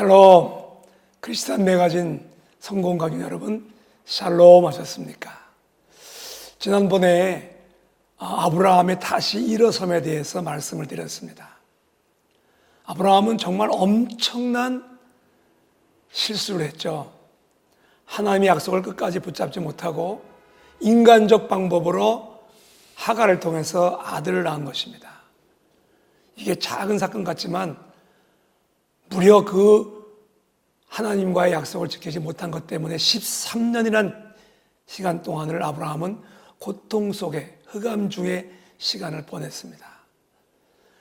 샬롬, 크리스찬 매거진 성공 가족 여러분, 샬롬 하셨습니까? 지난번에 아브라함의 다시 일어섬에 대해서 말씀을 드렸습니다. 아브라함은 정말 엄청난 실수를 했죠. 하나님의 약속을 끝까지 붙잡지 못하고 인간적 방법으로 하갈을 통해서 아들을 낳은 것입니다. 이게 작은 사건 같지만 무려 그 하나님과의 약속을 지키지 못한 것 때문에 13년이란 시간 동안을 아브라함은 고통 속에 흑암 중의 시간을 보냈습니다.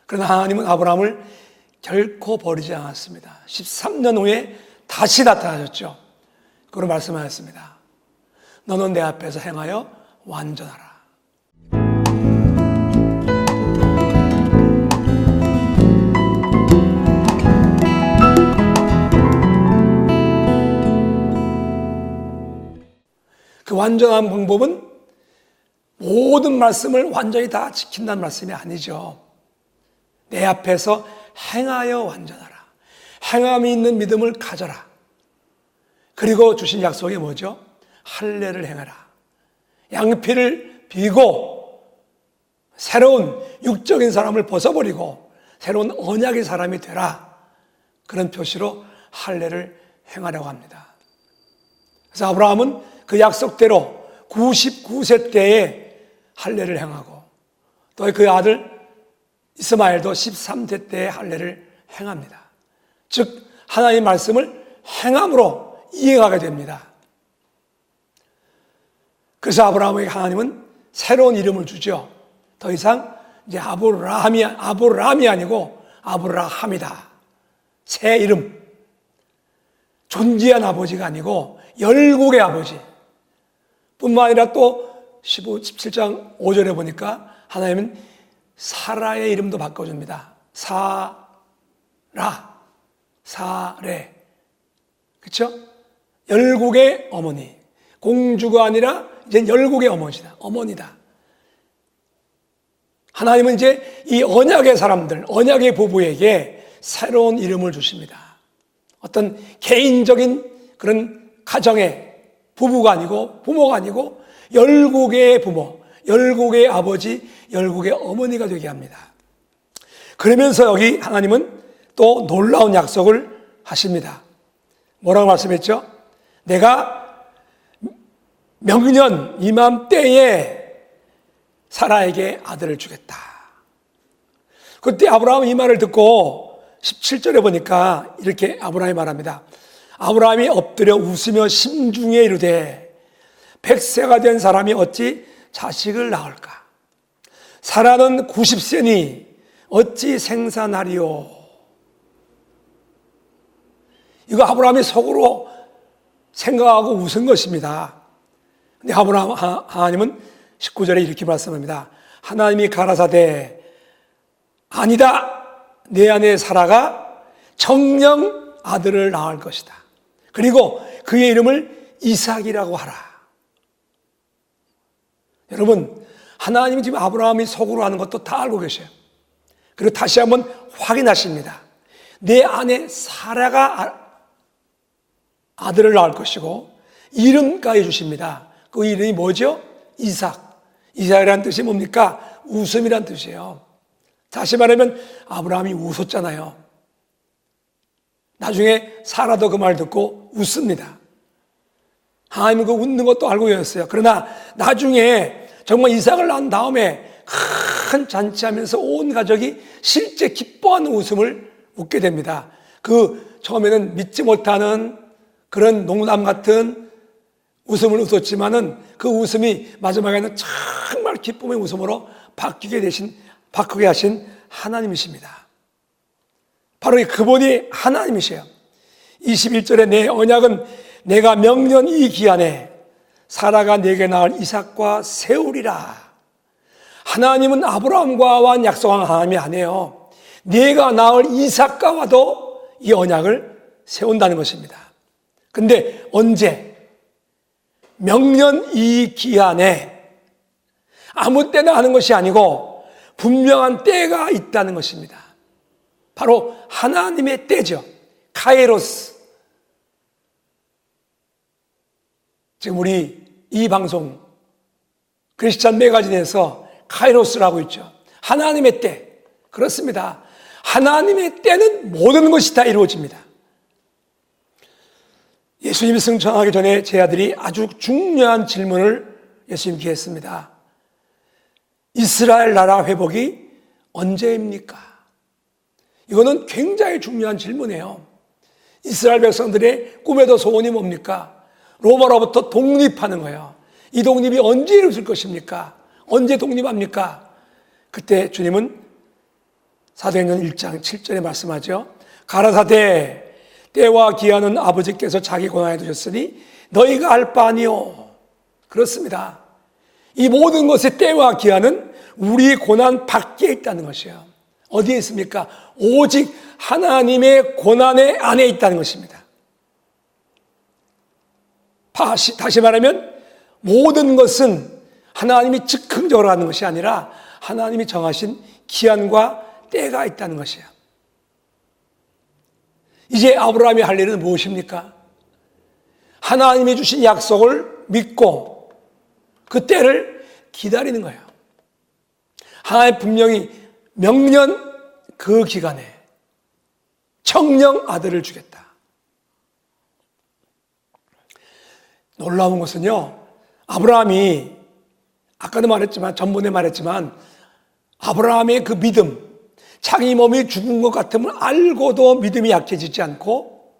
그러나 하나님은 아브라함을 결코 버리지 않았습니다. 13년 후에 다시 나타나셨죠. 그로 말씀하셨습니다. 너는 내 앞에서 행하여 완전하라. 그 완전한 방법은 모든 말씀을 완전히 다 지킨다는 말씀이 아니죠. 내 앞에서 행하여 완전하라. 행함이 있는 믿음을 가져라. 그리고 주신 약속이 뭐죠? 할례를 행하라. 양피를 비고 새로운 육적인 사람을 벗어버리고 새로운 언약의 사람이 되라. 그런 표시로 할례를 행하려고 합니다. 그래서 아브라함은 그 약속대로 99세 때에 할례를 행하고 또 그 아들 이스마엘도 13세 때에 할례를 행합니다. 즉 하나님의 말씀을 행함으로 이행하게 됩니다. 그래서 아브라함에게 하나님은 새로운 이름을 주죠. 더 이상 이제 아브라함이 아니고 아브라함이다. 새 이름. 존귀한 아버지가 아니고 열국의 아버지. 뿐만 아니라 또 17장 5절에 보니까 하나님은 사라의 이름도 바꿔줍니다. 사레. 그렇죠? 열국의 어머니. 공주가 아니라 이제 열국의 어머니다. 하나님은 이제 이 언약의 사람들, 언약의 부부에게 새로운 이름을 주십니다. 어떤 개인적인 그런 가정의 부부가 아니고 부모가 아니고 열국의 부모, 열국의 아버지, 열국의 어머니가 되게 합니다. 그러면서 여기 하나님은 또 놀라운 약속을 하십니다. 뭐라고 말씀했죠? 내가 명년 이맘때에 사라에게 아들을 주겠다. 그때 아브라함은 이 말을 듣고 17절에 보니까 이렇게 아브라함이 말합니다. 아브라함이 엎드려 웃으며 심중에 이르되 100세가 된 사람이 어찌 자식을 낳을까? 사라는 90세니 어찌 생산하리요? 이거 아브라함이 속으로 생각하고 웃은 것입니다. 근데 하나님은 19절에 이렇게 말씀합니다. 하나님이 가라사대 아니다. 내 안에 사라가 정녕 아들을 낳을 것이다. 그리고 그의 이름을 이삭이라고 하라. 여러분, 하나님이 지금 아브라함이 속으로 하는 것도 다 알고 계셔요. 그리고 다시 한번 확인하십니다. 내 안에 사라가 아들을 낳을 것이고 이름까지 주십니다. 그 이름이 뭐죠? 이삭. 이삭이라는 뜻이 뭡니까? 웃음이란 뜻이에요. 다시 말하면 아브라함이 웃었잖아요. 나중에 사라도 그 말 듣고 웃습니다. 하나님은 그 웃는 것도 알고 계셨어요. 그러나 나중에 정말 이삭을 낳은 다음에 큰 잔치하면서 온 가족이 실제 기뻐하는 웃음을 웃게 됩니다. 그 처음에는 믿지 못하는 그런 농담 같은 웃음을 웃었지만은 그 웃음이 마지막에는 정말 기쁨의 웃음으로 바뀌게 하신 하나님이십니다. 바로 그분이 하나님이세요. 21절에 내 언약은 내가 명년 이 기한에 사라가 내게 낳을 이삭과 세우리라. 하나님은 아브라함과 약속한 하나님이 아니에요. 내가 낳을 이삭과도 이 언약을 세운다는 것입니다. 근데 언제? 명년 이 기한에 아무 때나 하는 것이 아니고 분명한 때가 있다는 것입니다. 바로 하나님의 때죠. 카이로스. 지금 우리 이 방송 크리스찬 매거진에서 카이로스라고 있죠. 하나님의 때. 그렇습니다. 하나님의 때는 모든 것이 다 이루어집니다. 예수님이 승천하기 전에 제 아들이 아주 중요한 질문을 예수님께 했습니다. 이스라엘 나라 회복이 언제입니까? 이거는 굉장히 중요한 질문이에요. 이스라엘 백성들의 꿈에도 소원이 뭡니까? 로마로부터 독립하는 거예요. 이 독립이 언제 이루어질 것입니까? 언제 독립합니까? 그때 주님은 사도행전 1장 7절에 말씀하죠. 가라사대 때와 기한은 아버지께서 자기 권한에 두셨으니 너희가 알 바 아니요. 그렇습니다. 이 모든 것의 때와 기한은 우리 고난 밖에 있다는 것이에요. 어디에 있습니까? 오직 하나님의 고난의 안에 있다는 것입니다. 다시 말하면 모든 것은 하나님이 즉흥적으로 하는 것이 아니라 하나님이 정하신 기한과 때가 있다는 것이에요. 이제 아브라함이 할 일은 무엇입니까? 하나님이 주신 약속을 믿고 그 때를 기다리는 거예요. 하나님 분명히 명년 그 기간에 청령 아들을 주겠다. 놀라운 것은요, 아브라함이 아까도 말했지만 전번에 말했지만 아브라함의 그 믿음, 자기 몸이 죽은 것 같음을 알고도 믿음이 약해지지 않고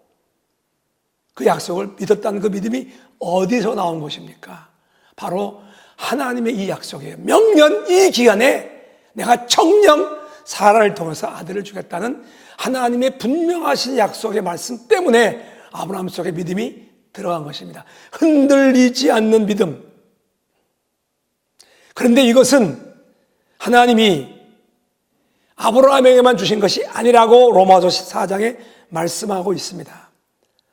그 약속을 믿었다는 그 믿음이 어디서 나온 것입니까? 바로 하나님의 이 약속이에요. 명년 이 기간에 내가 청령 사라를 통해서 아들을 주겠다는 하나님의 분명하신 약속의 말씀 때문에 아브라함 속에 믿음이 들어간 것입니다. 흔들리지 않는 믿음. 그런데 이것은 하나님이 아브라함에게만 주신 것이 아니라고 로마서 4장에 말씀하고 있습니다.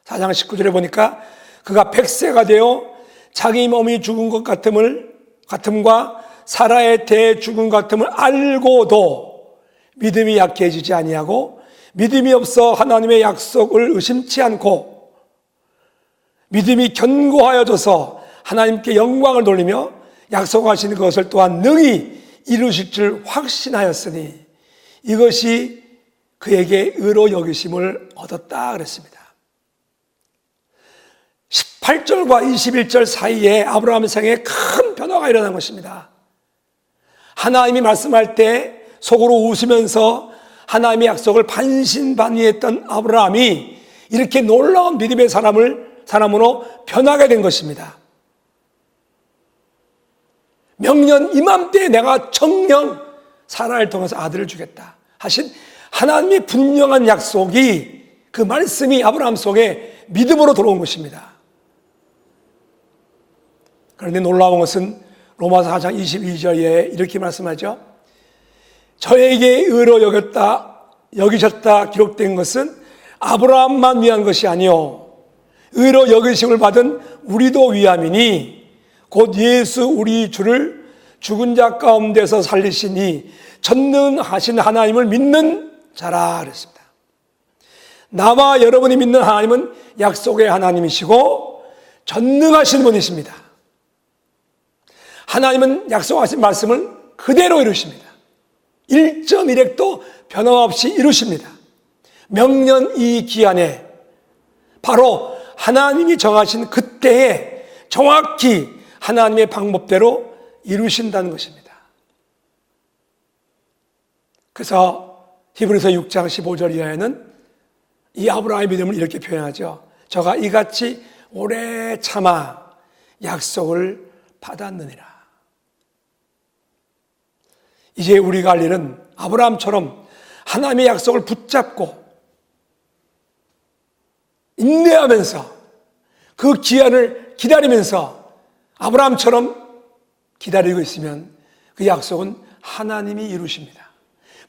4장 19절에 보니까 그가 100세가 되어 자기 몸이 죽은 것 같음과 사라의 대 죽은 것 같음을 알고도 믿음이 약해지지 아니하고 믿음이 없어 하나님의 약속을 의심치 않고 믿음이 견고하여져서 하나님께 영광을 돌리며 약속하신 것을 또한 능히 이루실 줄 확신하였으니 이것이 그에게 의로 여기심을 얻었다 그랬습니다. 18절과 21절 사이에 아브라함의 생에 큰 변화가 일어난 것입니다. 하나님이 말씀할 때 속으로 웃으면서 하나님의 약속을 반신반의했던 아브라함이 이렇게 놀라운 믿음의 사람으로 변하게 된 것입니다. 명년 이맘때에 내가 청령 사라를 통해서 아들을 주겠다 하신 하나님의 분명한 약속이 그 말씀이 아브라함 속에 믿음으로 들어온 것입니다. 그런데 놀라운 것은 로마서 4장 22절에 이렇게 말씀하죠. 저에게 의로 여기셨다 기록된 것은 아브라함만 위한 것이 아니요 의로 여기심을 받은 우리도 위함이니 곧 예수 우리 주를 죽은 자 가운데서 살리시니 전능하신 하나님을 믿는 자라 그랬습니다. 나와 여러분이 믿는 하나님은 약속의 하나님이시고 전능하신 분이십니다. 하나님은 약속하신 말씀을 그대로 이루십니다. 1.1획도 변함없이 이루십니다. 명년 이 기한에 바로 하나님이 정하신 그때에 정확히 하나님의 방법대로 이루신다는 것입니다. 그래서 히브리서 6장 15절 이하에는 이 아브라함의 믿음을 이렇게 표현하죠. 저가 이같이 오래 참아 약속을 받았느니라. 이제 우리가 할 일은 아브라함처럼 하나님의 약속을 붙잡고 인내하면서 그 기한을 기다리면서 아브라함처럼 기다리고 있으면 그 약속은 하나님이 이루십니다.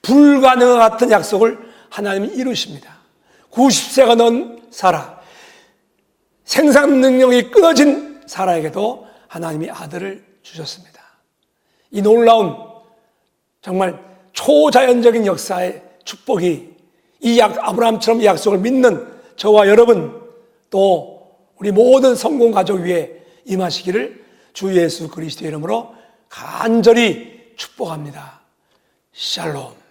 불가능한 같은 약속을 하나님이 이루십니다. 90세가 넘은 사라, 생산 능력이 끊어진 사라에게도 하나님이 아들을 주셨습니다. 이 놀라운 정말 초자연적인 역사의 축복이 이 아브라함처럼 이 약속을 믿는 저와 여러분 또 우리 모든 성공 가족 위에 임하시기를 주 예수 그리스도의 이름으로 간절히 축복합니다. 샬롬.